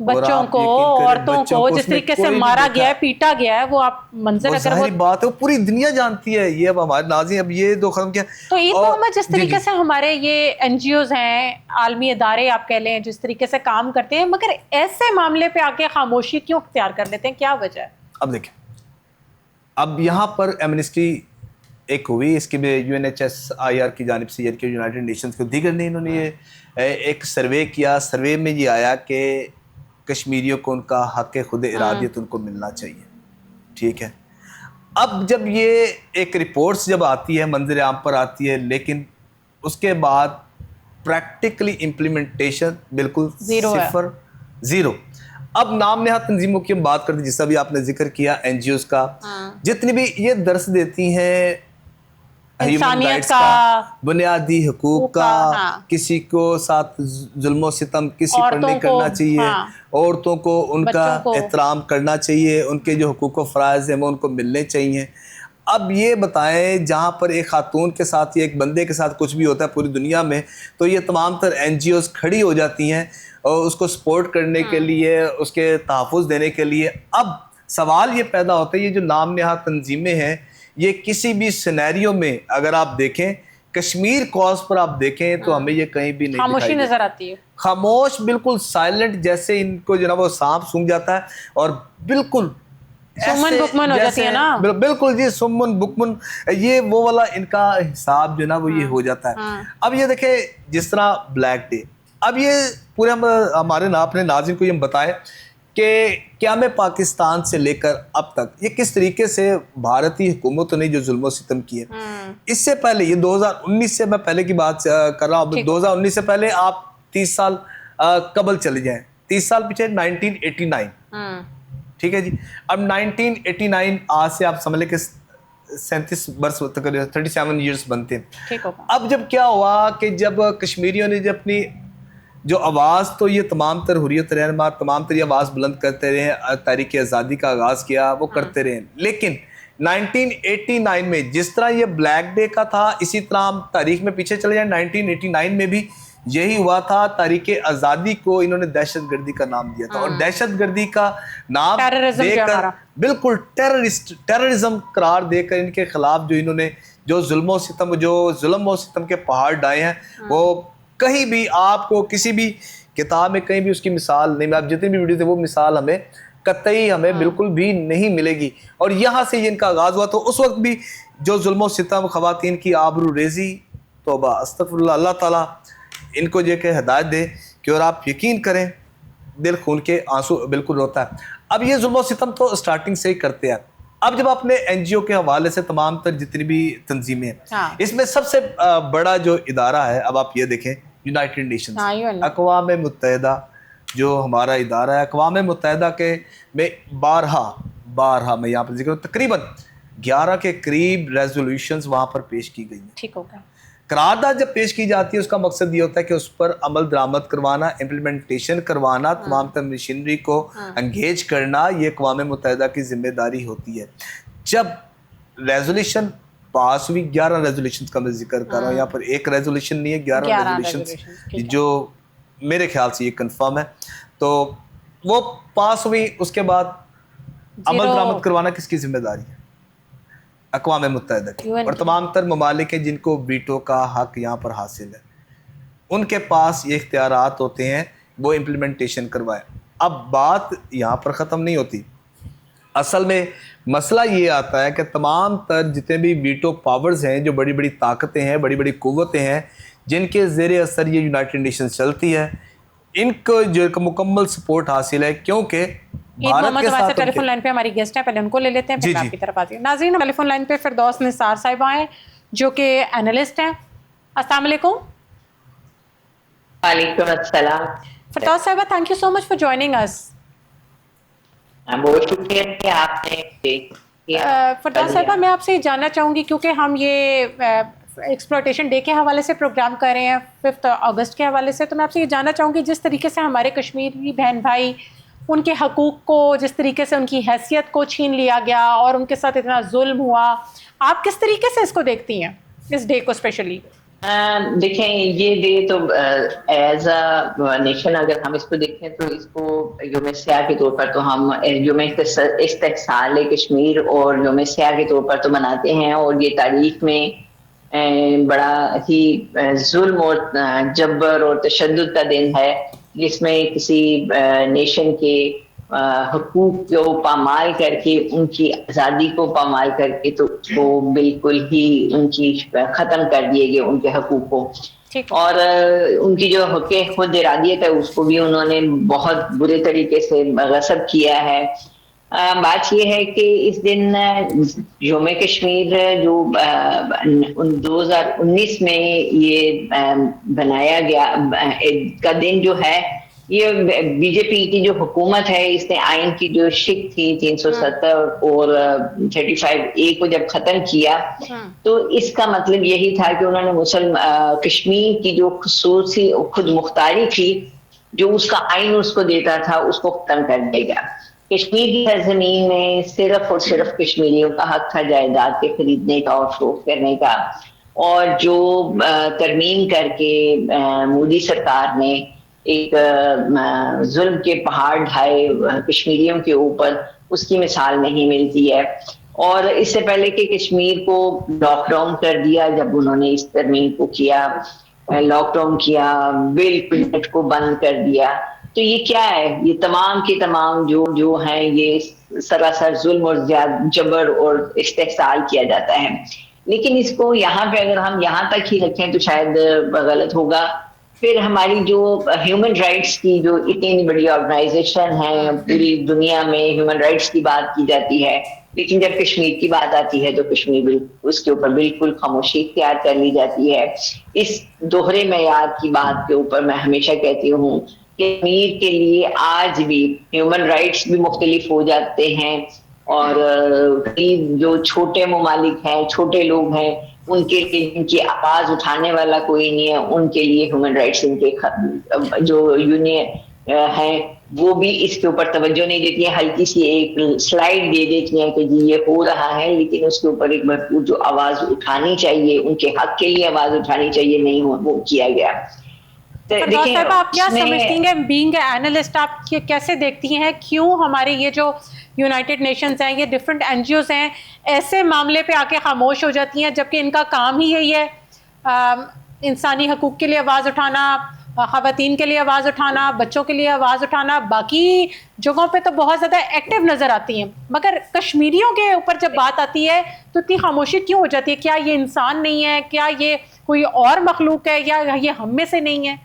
بچوں کو, عورتوں کو جس طریقے سے مارا گیا ہے, پیٹا گیا ہے, وہ آپ منظر اگر وہ بات ہے, وہ پوری دنیا جانتی ہے. یہ اب ہمارے ناظرین اب یہ دو ختم کیا. تو عید محمد جس طریقے سے ہمارے یہ این جی اوز ہیں, عالمی ادارے آپ کہہ لیں, جس طریقے سے کام کرتے ہیں, مگر ایسے معاملے پہ آ کے خاموشی کیوں اختیار کر لیتے ہیں, کیا وجہ ہے؟ اب دیکھیں, اب یہاں پر ایمنسٹی ایک ہوئی, اس کی بھی UNHCR کی جانب سے, یعنی کہ یونائٹڈ نیشنز کو دیگر نے, انہوں نے یہ ایک سروے کیا. سروے میں یہ آیا کہ کشمیریوں کو ان کا حق خود ارادیت ان کو ملنا چاہیے. ٹھیک ہے, اب جب یہ ایک رپورٹس جب آتی ہے, منظر عام پر آتی ہے, لیکن اس کے بعد پریکٹیکلی امپلیمنٹیشن بالکل صفر, زیرو. اب نام نہاد تنظیموں کی ہم بات کرتے ہیں, جس کا بھی آپ نے ذکر کیا, این جی اوز کا, جتنی بھی یہ درس دیتی ہیں ہیومن رائٹس کا, بنیادی حقوق کا, کسی کو ساتھ ظلم و ستم کسی پر نہیں کرنا چاہیے, عورتوں کو ان کا احترام کرنا چاہیے, ان کے جو حقوق و فرائض ہیں وہ ان کو ملنے چاہیے. اب یہ بتائیں, جہاں پر ایک خاتون کے ساتھ یا ایک بندے کے ساتھ کچھ بھی ہوتا ہے پوری دنیا میں, تو یہ تمام تر این جی اوز کھڑی ہو جاتی ہیں اور اس کو سپورٹ کرنے کے لیے, اس کے تحفظ دینے کے لیے. اب سوال یہ پیدا ہوتا ہے, یہ جو نام نہاد تنظیمیں ہیں, یہ کسی بھی سینیریو میں اگر آپ دیکھیں, کشمیر کاز پر آپ دیکھیں تو ہمیں یہ کہیں بھی نہیں خاموشی نظر آتی ہے, خاموش, بالکل سائلنٹ, جیسے ان کو جو نا وہ سانپ سونگھ جاتا ہے, اور بالکل سمن بکمن ہو جاتی ہے نا, بالکل جی, سمن بکمن, یہ وہ والا ان کا حساب جو نا وہ یہ ہو جاتا ہے. اب یہ دیکھیں, جس طرح بلیک ڈے, اب یہ پورے ہم ہمارے اپنے ناظرین کو یہ بتائیں کہ قیام پاکستان سے لے کر اب تک یہ کس طریقے سے بھارتی حکومتوں نے جو ظلم و ستم کیے. اس سے پہلے یہ 2019 سے میں پہلے کی بات کر رہا ہوں, 2019 سے پہلے آپ 30 سال قبل چلے جائیں, 30 سال پیچھے 1989. ٹھیک ہے جی, اب 1989 آج سے آپ سمجھ لیں کہ 37 برس, 37 ایئرس بنتے ہیں. اب جب کیا ہوا کہ جب کشمیریوں نے جب اپنی جو آواز, تو یہ تمام تر حریت رہنما تمام تر یہ آواز بلند کرتے رہے, تحریک آزادی کا آغاز کیا, وہ کرتے رہے, لیکن 1989 میں جس طرح یہ بلیک ڈے کا تھا, اسی طرح ہم تاریخ میں پیچھے چلے جائیں, 1989 میں بھی یہی ہوا تھا. تحریک آزادی کو انہوں نے دہشت گردی کا نام دیا تھا, اور دہشت گردی کا نام دے کر بالکل ٹیررزم قرار دے کر ان کے خلاف جو انہوں نے جو ظلم و ستم کے پہاڑ ڈائے ہیں, وہ کہیں بھی آپ کو کسی بھی کتاب میں کہیں بھی اس کی مثال نہیں. آپ جتنی بھی ویڈیو تھے وہ مثال ہمیں قطعی ہمیں بالکل بھی نہیں ملے گی. اور یہاں سے یہ ان کا آغاز ہوا, تو اس وقت بھی جو ظلم و ستم, خواتین کی آبرو ریزی, توبہ استغفر اللہ, اللہ تعالیٰ ان کو یہ کہ ہدایت دے کہ, اور آپ یقین کریں دل خون کے آنسو بالکل روتا ہے. اب یہ ظلم و ستم تو اسٹارٹنگ سے ہی کرتے ہیں. اب جب اپنے این جی او کے حوالے سے تمام تر جتنی بھی تنظیمیں ہیں, اس میں سب سے بڑا جو ادارہ ہے, اب آپ یہ دیکھیں, یونائٹڈ نیشنز, اقوام متحدہ جو ہمارا ادارہ ہے, اقوام متحدہ کے میں بارہا میں یہاں پر ذکر, تقریباً 11 کے قریب ریزولوشنز وہاں پر پیش کی گئی ہیں. ٹھیک ہوگا. قرارداد جب پیش کی جاتی ہے, اس کا مقصد یہ ہوتا ہے کہ اس پر عمل درآمد کروانا, امپلیمنٹیشن کروانا, تمام تر مشینری کو انگیج کرنا, یہ اقوام متحدہ کی ذمہ داری ہوتی ہے. جب ریزولوشن پاس ہوئی, 11 ریزولوشنز کا میں ذکر کر رہا ہوں, یہاں پر ایک ریزولوشن نہیں ہے, 11 ریزولوشنز جو میرے خیال سے یہ کنفرم ہے, تو وہ پاس ہوئی. اس کے بعد عمل درآمد کروانا کس کی ذمہ داری ہے؟ اقوام متحدہ کی. اور تمام تر ممالک ہیں جن کو ویٹو کا حق یہاں پر حاصل ہے, ان کے پاس یہ اختیارات ہوتے ہیں وہ امپلیمنٹیشن کروائے. اب بات یہاں پر ختم نہیں ہوتی, اصل میں مسئلہ یہ آتا ہے کہ تمام تر جتنے بھی ویٹو پاورز ہیں, جو بڑی بڑی طاقتیں ہیں, بڑی بڑی قوتیں ہیں, جن کے زیر اثر یہ یونائٹڈ نیشنز چلتی ہے, ان کو جو مکمل سپورٹ حاصل ہے, کیونکہ محمد ہمارے ٹیلی فون لائن پہ ہماری گیسٹ ہے, پہلے ان کو لے لیتے ہیں, پھر آپ کی طرف آتی ہے. ناظرین, ٹیلی فون لائن پہ فردوس نثار صاحبہ ہیں جو کہ اینالسٹ ہیں. السلام علیکم. وعلیکم السلام. فردوس صاحبہ, thank you so much for joining us. بہت شکریہ کہ آپ نے. فردوس صاحبہ, میں آپ سے جاننا چاہوں گی, کیونکہ ہم یہ ایکسپلوٹیشن ڈے کے حوالے سے پروگرام کر رہے ہیں 5 اگست کے حوالے سے, تو میں آپ سے یہ جاننا چاہوں گی, جس طریقے سے ہمارے کشمیری بہن بھائی ان کے حقوق کو, جس طریقے سے ان کی حیثیت کو چھین لیا گیا اور ان کے ساتھ اتنا ظلم ہوا, آپ کس طریقے سے اس کو دیکھتی ہیں, اس ڈے کو اسپیشلی؟ دیکھیں یہ ڈے تو ایز اے نیشن اگر ہم اس کو دیکھیں تو اس کو یوم سیاہ کے طور پر تو ہم یوم استحصال کشمیر اور یوم سیاہ کے طور پر تو مناتے ہیں، اور یہ تاریخ میں بڑا ہی ظلم اور جبر اور تشدد کا دن ہے، جس میں کسی نیشن کے حقوق کو پامال کر کے، ان کی آزادی کو پامال کر کے تو وہ بالکل ہی ان کی ختم کر دیے گئے ان کے حقوق کو، اور ان کی جو حق خود ارادیت ہے اس کو بھی انہوں نے بہت برے طریقے سے غصب کیا ہے۔ بات یہ ہے کہ اس دن یوم کشمیر جو 2019 میں یہ بنایا گیا کا دن جو ہے، یہ بی جے پی کی جو حکومت ہے اس نے آئین کی جو شک تھی 370 اور 35A کو جب ختم کیا تو اس کا مطلب یہی تھا کہ انہوں نے کشمیر کی جو خصوصی خود مختاری تھی، جو اس کا آئین اس کو دیتا تھا، اس کو ختم کر دے گا۔ کشمیر کی سرزمین میں صرف اور صرف کشمیریوں کا حق تھا جائیداد کے خریدنے کا اور فروخت کرنے کا، اور جو ترمیم کر کے مودی سرکار نے ایک ظلم کے پہاڑ ڈھائے کشمیریوں کے اوپر، اس کی مثال نہیں ملتی ہے۔ اور اس سے پہلے کہ کشمیر کو لاک ڈاؤن کر دیا، جب انہوں نے اس ترمیم کو کیا، لاک ڈاؤن کیا، بالکل نیٹ کو بند کر دیا، تو یہ کیا ہے؟ یہ تمام کے تمام جو ہیں یہ سراسر ظلم اور جبر اور استحصال کیا جاتا ہے۔ لیکن اس کو یہاں پہ اگر ہم یہاں تک ہی رکھیں تو شاید غلط ہوگا۔ پھر ہماری جو ہیومن رائٹس کی جو اتنی بڑی آرگنائزیشن ہے، پوری دنیا میں ہیومن رائٹس کی بات کی جاتی ہے، لیکن جب کشمیر کی بات آتی ہے تو کشمیر اس کے اوپر بالکل خاموشی اختیار کر لی جاتی ہے۔ اس دوہرے معیار کی بات کے اوپر میں ہمیشہ کہتی ہوں کہ کشمیر کے لیے آج بھی ہیومن رائٹس بھی مختلف ہو جاتے ہیں، اور جو چھوٹے ممالک ہیں، چھوٹے لوگ ہیں، ان کے لیے جن کی آواز اٹھانے والا کوئی نہیں ہے، ان کے لیے ہیومن رائٹس ان کے جو یونین ہیں وہ بھی اس کے اوپر توجہ نہیں دیتی ہیں، ہلکی سی ایک سلائڈ دے دیتی ہیں کہ جی یہ ہو رہا ہے، لیکن اس کے اوپر ایک بھرپور جو آواز اٹھانی چاہیے، ان کے حق کے لیے آواز اٹھانی چاہیے، نہیں وہ کیا گیا۔ صاحب آپ کیا سمجھتی ہیں، بینگ اے اینالسٹ آپ کیسے دیکھتی ہیں کیوں ہمارے یہ جو یونائٹڈ نیشنز ہیں، یہ ڈفرینٹ این جی اوز ہیں، ایسے معاملے پہ آ کے خاموش ہو جاتی ہیں، جبکہ ان کا کام ہی یہی ہے انسانی حقوق کے لیے آواز اٹھانا، خواتین کے لیے آواز اٹھانا، بچوں کے لیے آواز اٹھانا، باقی جگہوں پہ تو بہت زیادہ ایکٹیو نظر آتی ہیں، مگر کشمیریوں کے اوپر جب بات آتی ہے تو اتنی خاموشی کیوں ہو جاتی ہے؟ کیا یہ انسان نہیں ہے؟ کیا یہ کوئی اور مخلوق ہے، یا یہ ہم میں سے نہیں ہے؟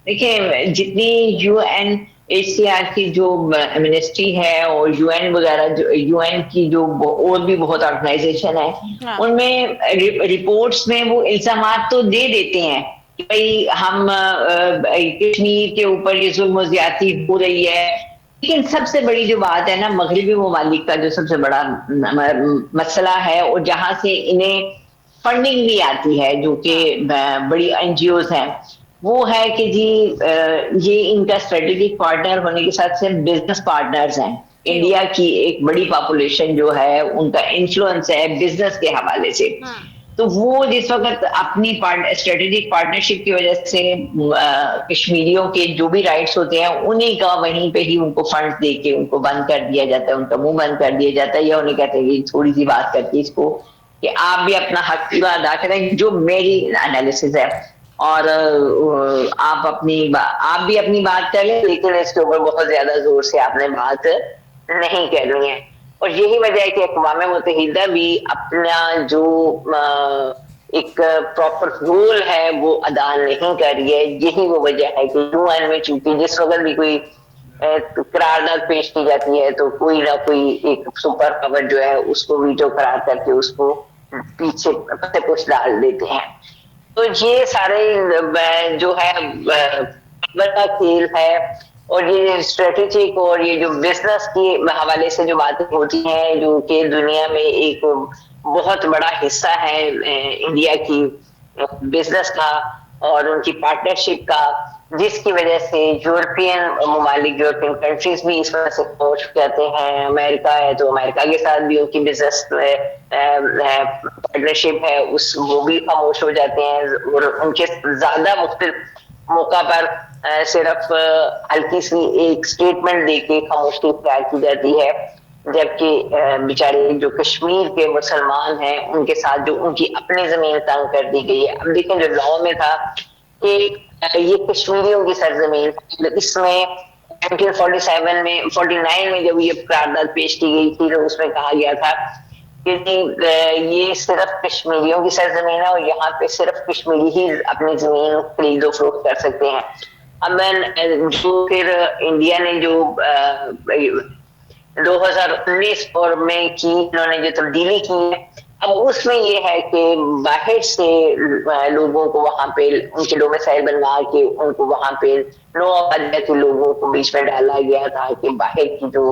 دیکھیں جتنی U N H C R کی جو منسٹری ہے اور یو این وغیرہ، یو این کی جو اور بھی بہت آرگنائزیشن ہے، ان میں رپورٹس میں وہ الزامات تو دے دیتے ہیں کہ بھائی ہم کشمیر کے اوپر یہ ظلم و زیادتی ہو رہی ہے، لیکن سب سے بڑی جو بات ہے نا، مغربی ممالک کا جو سب سے بڑا مسئلہ ہے، اور جہاں سے انہیں فنڈنگ بھی آتی ہے، جو کہ بڑی این جی اوز ہیں، وہ ہے کہ جی یہ ان کا اسٹریٹجک پارٹنر ہونے کے ساتھ سے بزنس پارٹنرز ہیں۔ انڈیا کی ایک بڑی پاپولیشن جو ہے، ان کا انفلوئنس ہے بزنس کے حوالے سے، تو وہ جس وقت اپنی اسٹریٹجک پارٹنرشپ کی وجہ سے کشمیریوں کے جو بھی رائٹس ہوتے ہیں انہیں کا وہیں پہ ہی ان کو فنڈ دے کے ان کو بند کر دیا جاتا ہے، ان کا منہ بند کر دیا جاتا ہے، یا انہیں کہتے ہیں کہ تھوڑی سی بات کر کے اس کو کہ آپ بھی اپنا حق پورا ادا کریں، جو میری انالیسس ہے، اور آپ بھی اپنی بات کر لیں، لیکن اس کے اوپر بہت زیادہ زور سے آپ نے بات نہیں کرنی ہے۔ اور یہی وجہ ہے کہ اقوام متحدہ بھی اپنا جو ایک پراپر رول ہے وہ ادا نہیں کر رہی ہے۔ یہی وہ وجہ ہے کہ یو این میں چونکہ جس وقت بھی کوئی قرارداد پیش کی جاتی ہے تو کوئی نہ کوئی ایک سپر پاور جو ہے اس کو ویٹو قرار کر کے اس کو پیچھے پوچھ ڈال دیتے ہیں۔ تو یہ سارے جو ہے بڑا کھیل ہے، اور یہ اسٹریٹجک اور یہ جو بزنس کے حوالے سے جو باتیں ہوتی ہیں، جو کہ دنیا میں ایک بہت بڑا حصہ ہے انڈیا کی بزنس کا اور ان کی پارٹنرشپ کا، جس کی وجہ سے یورپین ممالک، یورپین کنٹریز بھی اس وجہ سے خاموش ہو جاتے ہیں. امریکہ ہے تو امریکہ کے ساتھ بھی ان کی بزنس پارٹنرشپ ہے، وہ بھی خاموش ہو جاتے ہیں، اور ان کے زیادہ مختلف موقع پر صرف ہلکی سی ایک اسٹیٹمنٹ دے کے خاموشی اختیار کی جاتی ہے. جبکہ بیچارے جو کشمیر کے مسلمان ہیں ان کے ساتھ جو ان کی اپنی زمین تنگ کر دی گئی ہے. اب دیکھیں جو لاء میں تھا کہ یہ کشمیریوں کی سرزمین، اس میں 1947 میں 49 میں جب یہ قرارداد پیش کی گئی تھی تو اس میں کہا گیا تھا کہ یہ صرف کشمیریوں کی سرزمین ہے اور یہاں پہ صرف کشمیری ہی اپنی زمین خرید و فروخت کر سکتے ہیں. اب جو پھر انڈیا نے جو 2019 اور میں کی انہوں نے جو تبدیلی کی ہے، اب اس میں یہ ہے کہ باہر سے لوگوں کو وہاں پہ ان کے ڈومیسائل بنوا کے ان کو وہاں پہ نو آبادیاتی لوگوں کو بیچ میں ڈالا گیا تھا کہ باہر کی جو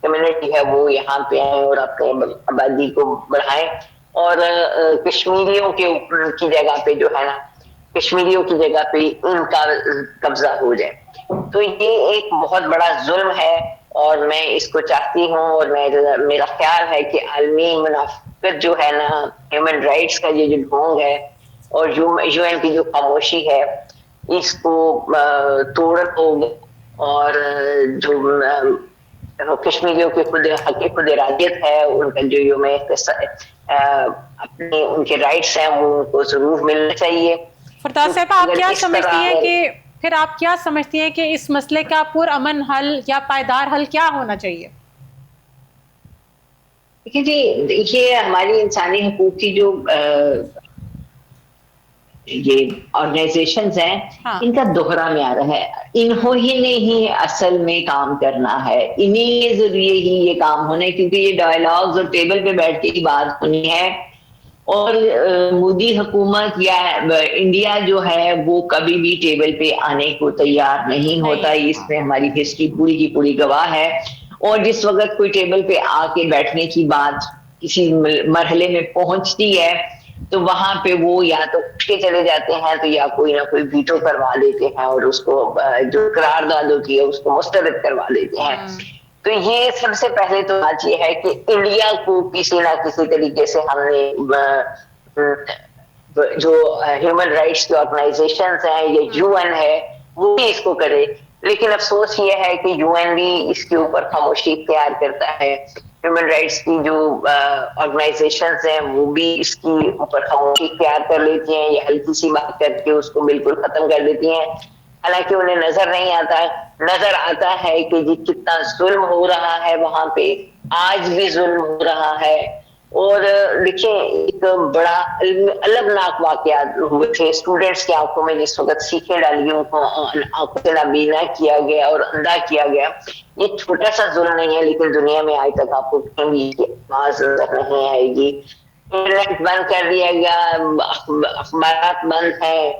کمیونٹی ہے وہ یہاں پہ آئیں اور اپنے آبادی کو بڑھائیں، اور کشمیریوں کی جگہ پہ جو ہے نا، کشمیریوں کی جگہ پہ ان کا قبضہ ہو جائے. تو یہ ایک بہت بڑا ظلم ہے اور میں اس کو چاہتی ہوں، اور میرا خیال ہے کہ عالمی منافقت جو ہے نا، ہیومن رائٹس کا یہ جو ڈھونگ ہے اور یو این کی جو خاموشی ہے، اس کو توڑ ہوگا، اور جو کشمیریوں کے خود ارادیت ہے، ان کا جو یوم اپنے ان کے رائٹس ہیں وہ ان کو ضرور ملنا چاہیے. فردوس صاحب، آپ کیا سمجھتی ہیں کہ پھر آپ کیا سمجھتی ہیں کہ اس مسئلے کا پرامن حل یا پائیدار حل کیا ہونا چاہیے؟ دیکھیے جی، دیکھیے ہماری انسانی حقوق کی جو یہ آرگنائزیشنز ہیں، ان کا دوہرا معیار ہے. انہوں ہی نے ہی اصل میں کام کرنا ہے، انہی کے ذریعے ہی یہ کام ہونا ہے، کیونکہ یہ ڈائلاگز اور ٹیبل پہ بیٹھ کے ہی بات ہونی ہے. اور مودی حکومت یا انڈیا جو ہے وہ کبھی بھی ٹیبل پہ آنے کو تیار نہیں ہوتا. اس میں ہماری ہسٹری پوری کی پوری گواہ ہے. اور جس وقت کوئی ٹیبل پہ آ کے بیٹھنے کی بات کسی مرحلے میں پہنچتی ہے تو وہاں پہ وہ یا تو اٹھ کے چلے جاتے ہیں تو یا کوئی نہ کوئی ویٹو کروا دیتے ہیں اور اس کو جو قرارداد ہوتی ہے اس کو مسترد کروا دیتے ہیں. تو یہ سب سے پہلے تو بات یہ ہے کہ انڈیا کو کسی نہ کسی طریقے سے ہم نے جو ہیومن رائٹس کی آرگنائزیشنز ہیں یا یو این ہے وہ بھی اس کو کرے. لیکن افسوس یہ ہے کہ یو این بھی اس کے اوپر خاموشی اختیار کرتا ہے. ہیومن رائٹس کی جو آرگنائزیشنز ہیں وہ بھی اس کی اوپر خاموشی اختیار کر لیتی ہیں یا ہلکی سی بات کر کے اس کو بالکل ختم کر دیتی ہیں. حالانکہ انہیں نظر نہیں آتا، نظر آتا ہے کہ جی کتنا ظلم ہو رہا ہے وہاں پہ، آج بھی ظلم ہو رہا ہے. اور دیکھیں ایک بڑا الگناک واقعات ہوئے تھے اسٹوڈینٹس کی آنکھوں میں جس وقت سیکھیں ڈالی، ان کو آنکھوں سے نابینا کیا گیا اور اندھا کیا گیا. یہ چھوٹا سا ظلم نہیں ہے لیکن دنیا میں آج تک آپ کو کہیں بھی آواز نہیں آئے گی. انٹرنیٹ بند کر دیا گیا، اخبارات بند ہیں،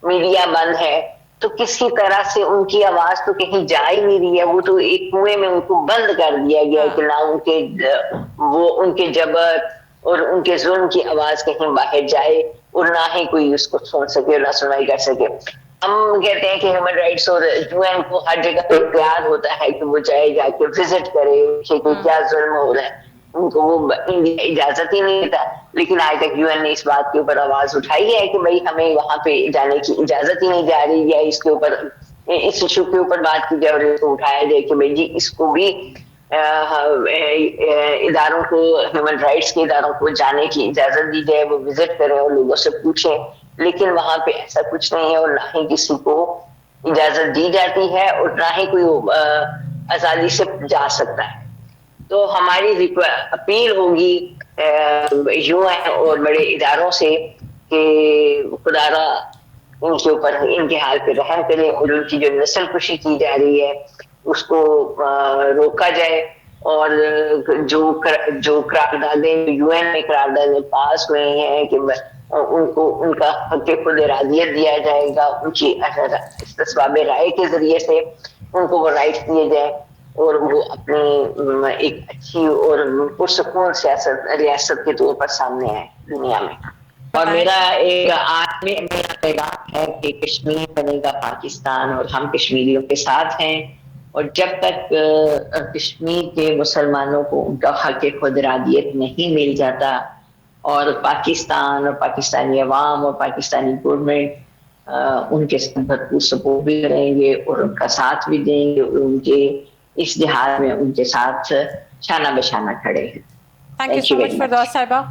میڈیا بند ہے، تو کسی طرح سے ان کی آواز تو کہیں جا ہی نہیں رہی ہے. وہ تو ایک کنویں میں ان کو بند کر دیا گیا کہ نہ ان کے جبر اور ان کے ظلم کی آواز کہیں باہر جائے اور نہ ہی کوئی اس کو سن سکے اور نہ سنائی کر سکے. ہم کہتے ہیں کہ ہیومن رائٹس اور یو این کو ہر جگہ اختیار ہوتا ہے کہ وہ جائے جا کے وزٹ کرے کہ کیا ظلم ہو رہا ہے، ان کو وہ اجازت ہی نہیں دیتا. لیکن آج تک یو این نے اس بات کے اوپر آواز اٹھائی ہے کہ بھائی ہمیں وہاں پہ جانے کی اجازت ہی نہیں جا رہی، یا اس کے اوپر اس ایشو کے اوپر بات کی جائے اور اس کو اٹھایا جائے کہ بھائی جی اس کو بھی اداروں کو، ہیومن رائٹس کے اداروں کو جانے کی اجازت دی جائے، وہ وزٹ کریں اور لوگوں سے پوچھیں. لیکن وہاں پہ ایسا کچھ نہیں ہے اور نہ ہی کسی کو اجازت دی جاتی ہے اور نہ ہی کوئی آزادی سے جا سکتا ہے. تو ہماری اپیل ہوگی یو این اور بڑے اداروں سے کہ خدا را ان کے اوپر ان کے حال پہ رحم کرے اور ان کی جو نسل کشی کی جا رہی ہے اس کو روکا جائے. اور جو قراردادیں یو این میں قراردادیں پاس ہوئی ہیں کہ ان کو ان کا حق خود ارادیت دیا جائے گا، ان کی استصواب رائے کے ذریعے سے ان کو وہ رائٹ دیے جائیں اور وہ اپنی ایک اچھی اور پرسکون ریاست کے طور پر سامنے آئے دنیا میں. اور بتائیں. میرا ایک آج میں میرا پیغام ہے کہ کشمیر بنے گا پاکستان اور ہم کشمیریوں کے ساتھ ہیں، اور جب تک کشمیر کے مسلمانوں کو ان کا حق خود ارادیت نہیں مل جاتا، اور پاکستان اور پاکستانی عوام اور پاکستانی گورنمنٹ ان کے بھرپور سپورٹ بھی کریں گے اور ان کا ساتھ بھی دیں گے، اور ان کے اس جہاد میں ان کے ساتھ شانہ بشانہ کھڑے ہیں. تھینک یو سو مچ فردوس صاحبہ.